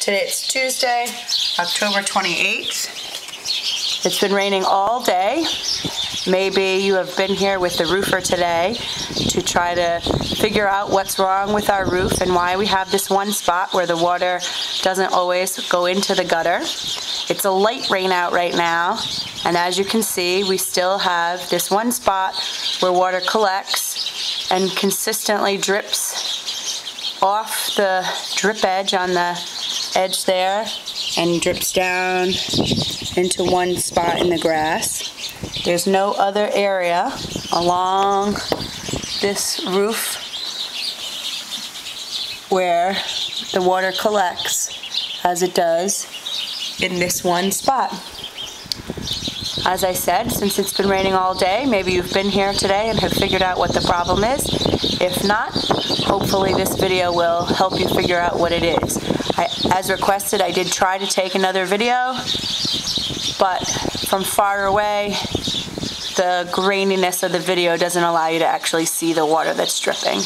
Today it's Tuesday, October 28th. It's been raining all day. Maybe you have been here with the roofer today to try to figure out what's wrong with our roof and why we have this one spot where the water doesn't always go into the gutter. It's a light rain out right now, and as you can see, we still have this one spot where water collects and consistently drips off the drip edge on the edge there and drips down into one spot in the grass. There's no other area along this roof where the water collects as it does in this one spot. As I said, since it's been raining all day, maybe you've been here today and have figured out what the problem is. If not, hopefully this video will help you figure out what it is. As requested, I did try to take another video, but from far away, the graininess of the video doesn't allow you to actually see the water that's dripping.